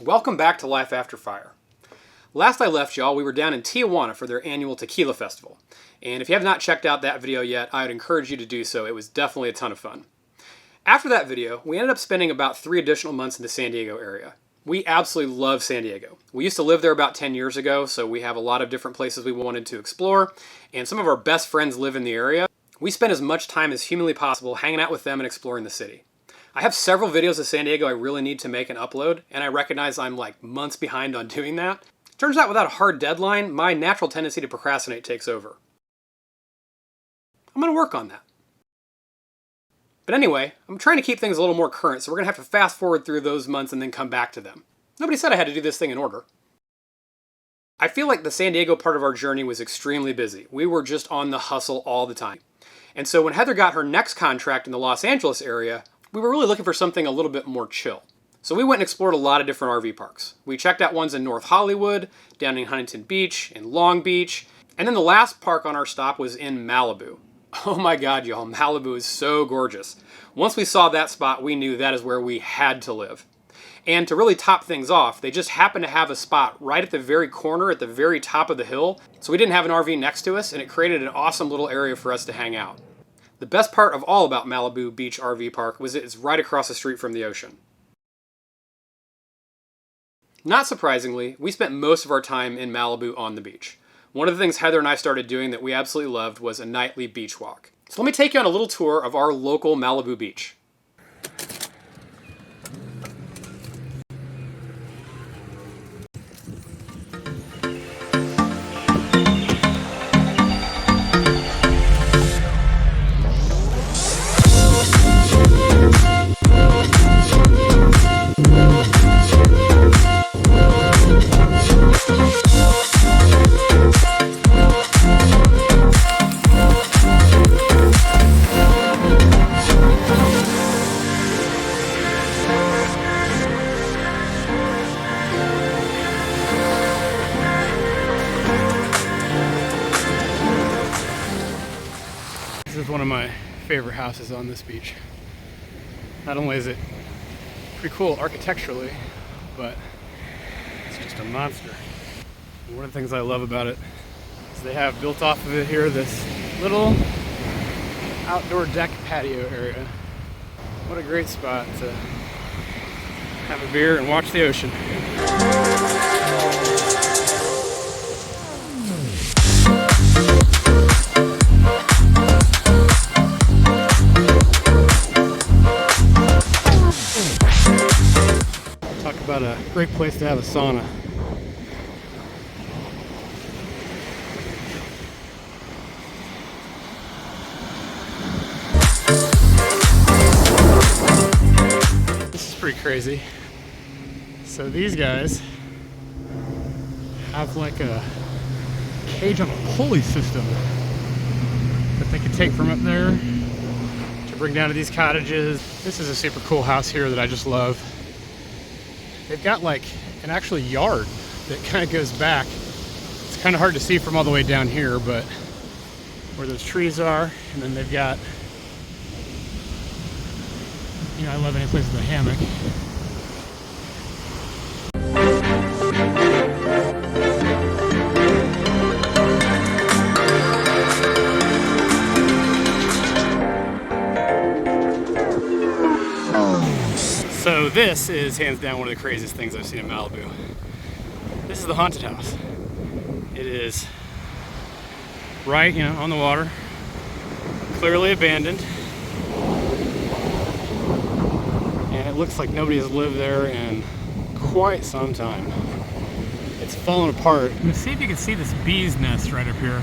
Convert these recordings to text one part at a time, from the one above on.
Welcome back to Life After Fire. Last I left y'all, we were down in Tijuana for their annual tequila festival. And if you have not checked out that video yet, I would encourage you to do so. It was definitely a ton of fun. After that video, we ended up spending about 3 additional months in the San Diego area. We absolutely love San Diego. We used to live there about 10 years ago, so we have a lot of different places we wanted to explore, and some of our best friends live in the area. We spent as much time as humanly possible hanging out with them and exploring the city. I have several videos of San Diego I really need to make and upload, and I recognize I'm like months behind on doing that. Turns out without a hard deadline, my natural tendency to procrastinate takes over. I'm going to work on that. But anyway, I'm trying to keep things a little more current, so we're going to have to fast forward through those months and then come back to them. Nobody said I had to do this thing in order. I feel like the San Diego part of our journey was extremely busy. We were just on the hustle all the time. And so when Heather got her next contract in the Los Angeles area, we were really looking for something a little bit more chill. So we went and explored a lot of different RV parks. We checked out ones in North Hollywood, down in Huntington Beach, in Long Beach, and then the last park on our stop was in Malibu. Oh my God, y'all, Malibu is so gorgeous. Once we saw that spot, we knew that is where we had to live. And to really top things off, they just happened to have a spot right at the very corner, at the very top of the hill, so we didn't have an RV next to us, and it created an awesome little area for us to hang out. The best part of all about Malibu Beach RV Park was it's right across the street from the ocean. Not surprisingly, we spent most of our time in Malibu on the beach. One of the things Heather and I started doing that we absolutely loved was a nightly beach walk. So let me take you on a little tour of our local Malibu beach. This is one of my favorite houses on this beach. Not only is it pretty cool architecturally, but it's just a monster. And one of the things I love about it is they have built off of it here this little outdoor deck patio area. What a great spot to have a beer and watch the ocean. About a great place to have a sauna. This is pretty crazy. So these guys have like a cage on a pulley system that they could take from up there to bring down to these cottages. This is a super cool house here that I just love. They've got like an actual yard that kind of goes back. It's kind of hard to see from all the way down here, but where those trees are, and then they've got, you know, I love any place with a hammock. So this is hands down one of the craziest things I've seen in Malibu. This is the haunted house. It is right, you know, on the water, clearly abandoned. And it looks like nobody has lived there in quite some time. It's fallen apart. Let's see if you can see this bee's nest right up here.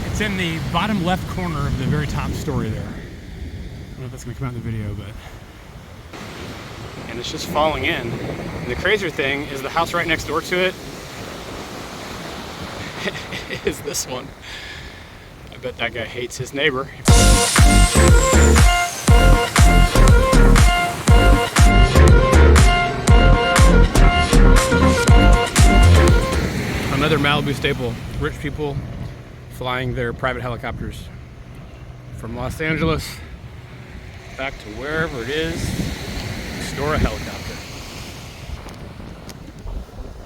It's in the bottom left corner of the very top story there. I don't know if that's gonna come out in the video, but and it's just falling in. And the crazier thing is the house right next door to it is this one. I bet that guy hates his neighbor. Another Malibu staple, rich people flying their private helicopters from Los Angeles back to wherever it is, store a helicopter.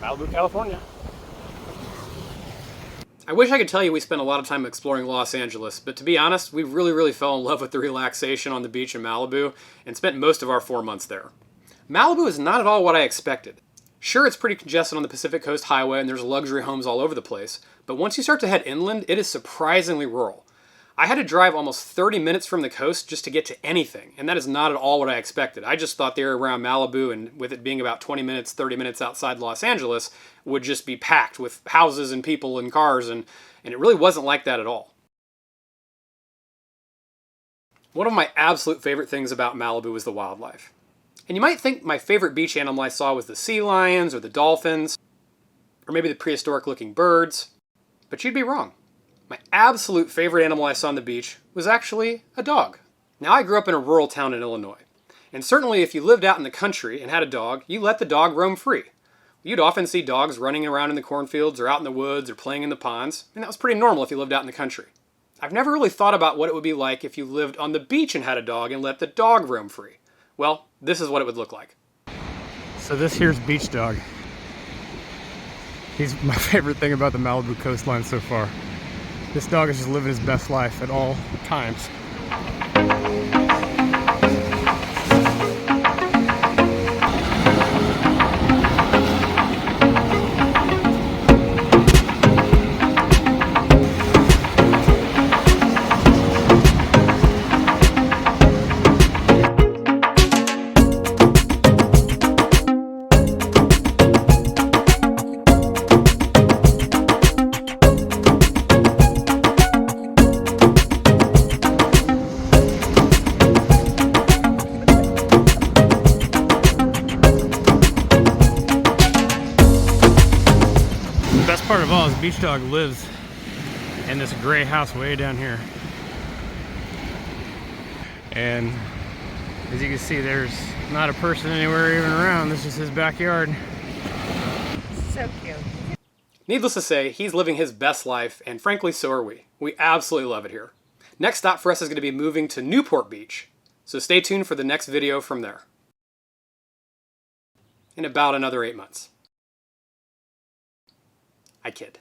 Malibu, California. I wish I could tell you we spent a lot of time exploring Los Angeles, but to be honest, we really fell in love with the relaxation on the beach in Malibu and spent most of our 4 months there. Malibu is not at all what I expected. Sure, it's pretty congested on the Pacific Coast Highway and there's luxury homes all over the place, but once you start to head inland, it is surprisingly rural. I had to drive almost 30 minutes from the coast just to get to anything, and that is not at all what I expected. I just thought the area around Malibu, and with it being about 20 minutes, 30 minutes outside Los Angeles, would just be packed with houses and people and cars, and it really wasn't like that at all. One of my absolute favorite things about Malibu was the wildlife. And you might think my favorite beach animal I saw was the sea lions or the dolphins, or maybe the prehistoric looking birds, but you'd be wrong. My absolute favorite animal I saw on the beach was actually a dog. Now, I grew up in a rural town in Illinois, and certainly if you lived out in the country and had a dog, you let the dog roam free. You'd often see dogs running around in the cornfields or out in the woods or playing in the ponds, and that was pretty normal if you lived out in the country. I've never really thought about what it would be like if you lived on the beach and had a dog and let the dog roam free. Well, this is what it would look like. So this here's Beach Dog. He's my favorite thing about the Malibu coastline so far. This dog is just living his best life at all times. The best part of all is Beach Dog lives in this gray house way down here. And as you can see, there's not a person anywhere even around. This is his backyard. So cute. Needless to say, he's living his best life, and frankly, so are we. We absolutely love it here. Next stop for us is going to be moving to Newport Beach, so stay tuned for the next video from there. In about another 8 months. I kid.